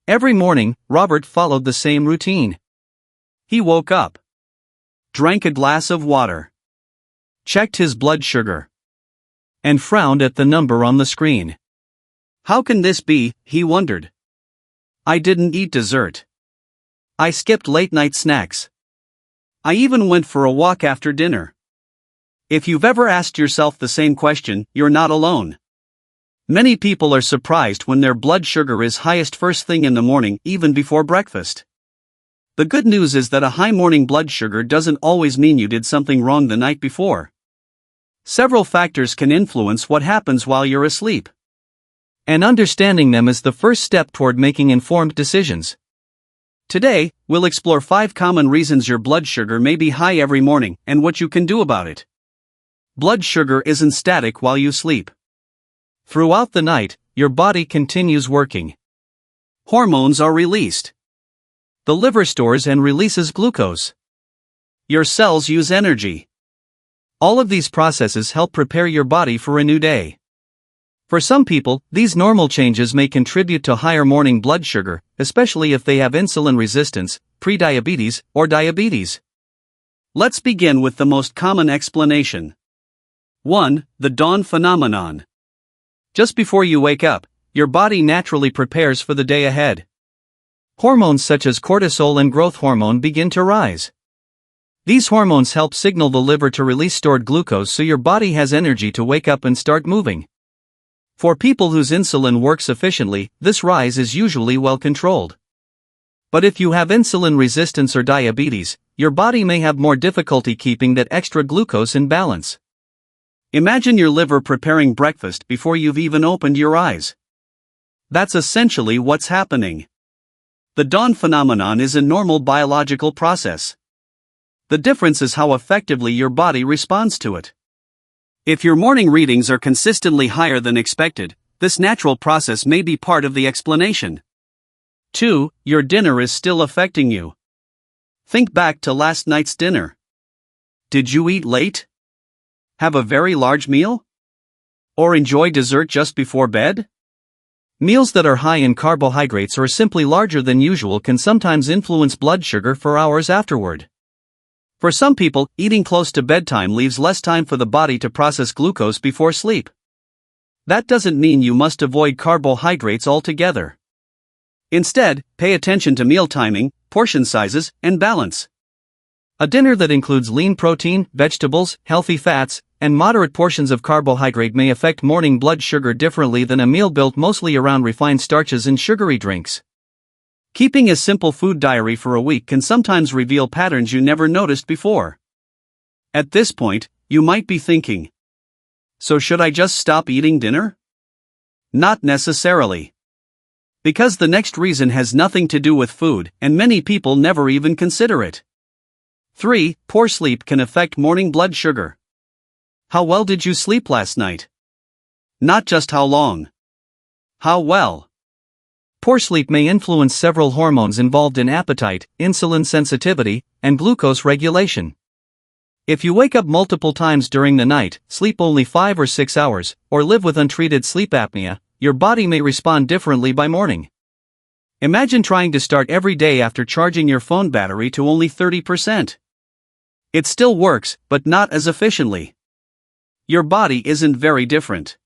Every morning, Robert followed the same routine. He woke up, drank a glass of water, checked his blood sugar, and frowned at the number on the screen. How can this be, he wondered. I didn't eat dessert. I skipped late-night snacks. I even went for a walk after dinner. If you've ever asked yourself the same question, you're not alone. Many people are surprised when their blood sugar is highest first thing in the morning, even before breakfast. The good news is that a high morning blood sugar doesn't always mean you did something wrong the night before. Several factors can influence what happens while you're asleep. And understanding them is the first step toward making informed decisions. Today, we'll explore 5 common reasons your blood sugar may be high every morning and what you can do about it. Blood sugar isn't static while you sleep. Throughout the night, your body continues working. Hormones are released. The liver stores and releases glucose. Your cells use energy. All of these processes help prepare your body for a new day. For some people, these normal changes may contribute to higher morning blood sugar, especially if they have insulin resistance, prediabetes, or diabetes. Let's begin with the most common explanation. 1. The dawn phenomenon. Just before you wake up, your body naturally prepares for the day ahead. Hormones such as cortisol and growth hormone begin to rise. These hormones help signal the liver to release stored glucose so your body has energy to wake up and start moving. For people whose insulin works efficiently, this rise is usually well controlled. But if you have insulin resistance or diabetes, your body may have more difficulty keeping that extra glucose in balance. Imagine your liver preparing breakfast before you've even opened your eyes. That's essentially what's happening. The dawn phenomenon is a normal biological process. The difference is how effectively your body responds to it. If your morning readings are consistently higher than expected, this natural process may be part of the explanation. 2. Your dinner is still affecting you. Think back to last night's dinner. Did you eat late? Have a very large meal? Or enjoy dessert just before bed? Meals that are high in carbohydrates or simply larger than usual can sometimes influence blood sugar for hours afterward. For some people, eating close to bedtime leaves less time for the body to process glucose before sleep. That doesn't mean you must avoid carbohydrates altogether. Instead, pay attention to meal timing, portion sizes, and balance. A dinner that includes lean protein, vegetables, healthy fats, and moderate portions of carbohydrate may affect morning blood sugar differently than a meal built mostly around refined starches and sugary drinks. Keeping a simple food diary for a week can sometimes reveal patterns you never noticed before. At this point, you might be thinking, so should I just stop eating dinner? Not necessarily. Because the next reason has nothing to do with food, and many people never even consider it. 3. Poor sleep can affect morning blood sugar. How well did you sleep last night? Not just how long. How well. Poor sleep may influence several hormones involved in appetite, insulin sensitivity, and glucose regulation. If you wake up multiple times during the night, sleep only 5 or 6 hours, or live with untreated sleep apnea, your body may respond differently by morning. Imagine trying to start every day after charging your phone battery to only 30%. It still works, but not as efficiently. Your body isn't very different.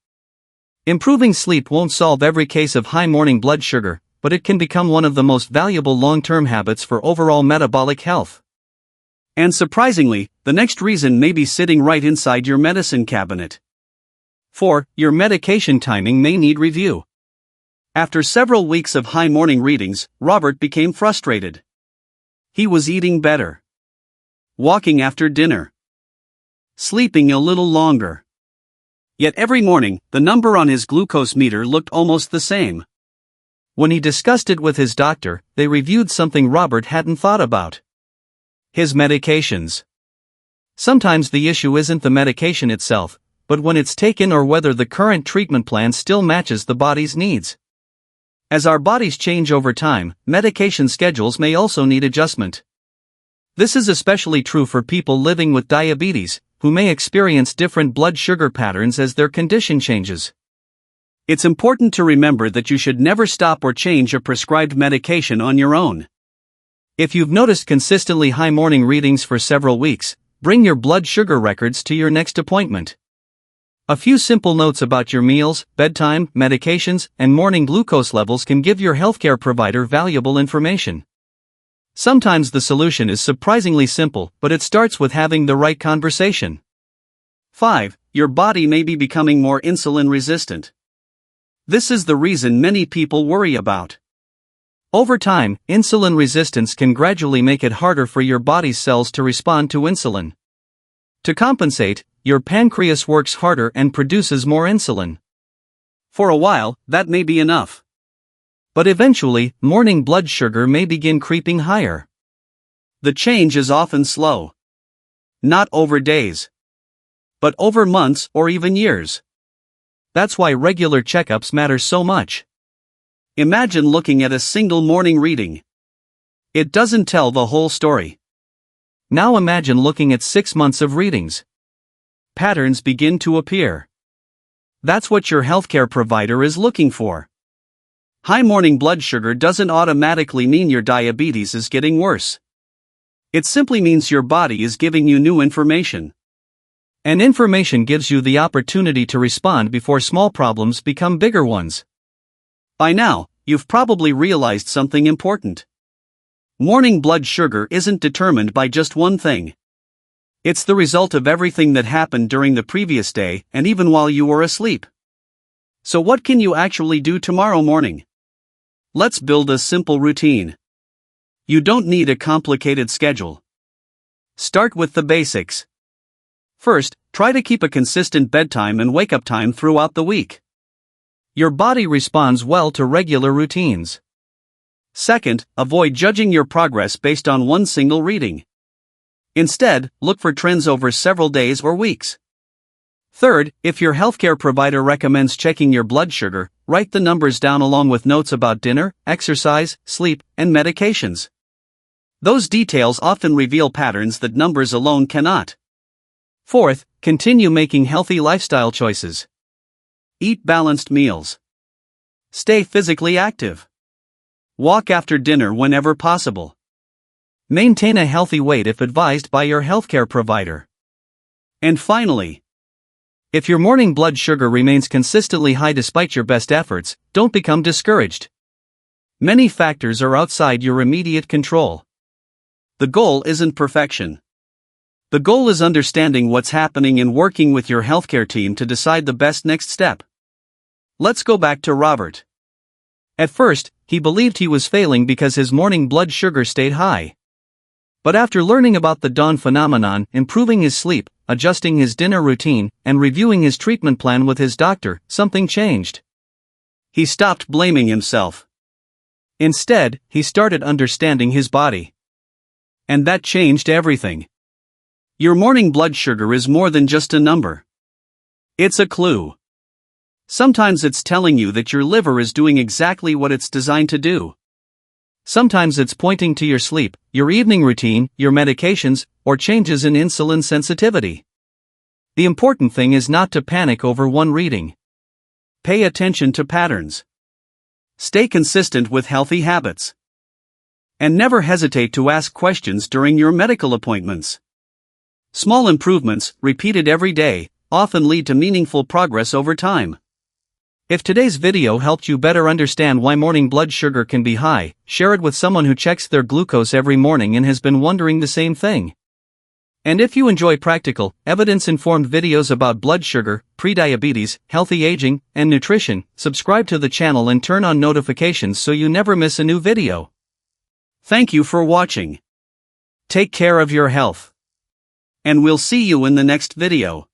Improving sleep won't solve every case of high morning blood sugar, but it can become one of the most valuable long-term habits for overall metabolic health. And surprisingly, the next reason may be sitting right inside your medicine cabinet. 4. Your medication timing may need review. After several weeks of high morning readings, Robert became frustrated. He was eating better, walking after dinner, sleeping a little longer. Yet every morning, the number on his glucose meter looked almost the same. When he discussed it with his doctor, they reviewed something Robert hadn't thought about: his medications. Sometimes the issue isn't the medication itself, but when it's taken or whether the current treatment plan still matches the body's needs. As our bodies change over time, medication schedules may also need adjustment. This is especially true for people living with diabetes, who may experience different blood sugar patterns as their condition changes. It's important to remember that you should never stop or change a prescribed medication on your own. If you've noticed consistently high morning readings for several weeks, bring your blood sugar records to your next appointment. A few simple notes about your meals, bedtime, medications, and morning glucose levels can give your healthcare provider valuable information. Sometimes the solution is surprisingly simple, but it starts with having the right conversation. 5. Your body may be becoming more insulin resistant. This is the reason many people worry about. Over time, insulin resistance can gradually make it harder for your body's cells to respond to insulin. To compensate, your pancreas works harder and produces more insulin. For a while, that may be enough. But eventually, morning blood sugar may begin creeping higher. The change is often slow. Not over days, but over months or even years. That's why regular checkups matter so much. Imagine looking at a single morning reading. It doesn't tell the whole story. Now imagine looking at 6 months of readings. Patterns begin to appear. That's what your healthcare provider is looking for. High morning blood sugar doesn't automatically mean your diabetes is getting worse. It simply means your body is giving you new information. And information gives you the opportunity to respond before small problems become bigger ones. By now, you've probably realized something important. Morning blood sugar isn't determined by just one thing. It's the result of everything that happened during the previous day and even while you were asleep. So what can you actually do tomorrow morning? Let's build a simple routine. You don't need a complicated schedule. Start with the basics. First, try to keep a consistent bedtime and wake-up time throughout the week. Your body responds well to regular routines. Second, avoid judging your progress based on one single reading. Instead, look for trends over several days or weeks. Third, if your healthcare provider recommends checking your blood sugar, write the numbers down along with notes about dinner, exercise, sleep, and medications. Those details often reveal patterns that numbers alone cannot. Fourth, continue making healthy lifestyle choices. Eat balanced meals. Stay physically active. Walk after dinner whenever possible. Maintain a healthy weight if advised by your healthcare provider. And finally, if your morning blood sugar remains consistently high despite your best efforts, don't become discouraged. Many factors are outside your immediate control. The goal isn't perfection. The goal is understanding what's happening and working with your healthcare team to decide the best next step. Let's go back to Robert. At first, he believed he was failing because his morning blood sugar stayed high. But after learning about the dawn phenomenon, improving his sleep, adjusting his dinner routine, and reviewing his treatment plan with his doctor, something changed. He stopped blaming himself. Instead, he started understanding his body. And that changed everything. Your morning blood sugar is more than just a number. It's a clue. Sometimes it's telling you that your liver is doing exactly what it's designed to do. Sometimes it's pointing to your sleep, your evening routine, your medications, or changes in insulin sensitivity. The important thing is not to panic over one reading. Pay attention to patterns. Stay consistent with healthy habits. And never hesitate to ask questions during your medical appointments. Small improvements, repeated every day, often lead to meaningful progress over time. If today's video helped you better understand why morning blood sugar can be high, share it with someone who checks their glucose every morning and has been wondering the same thing. And if you enjoy practical, evidence-informed videos about blood sugar, prediabetes, healthy aging, and nutrition, subscribe to the channel and turn on notifications so you never miss a new video. Thank you for watching. Take care of your health. And we'll see you in the next video.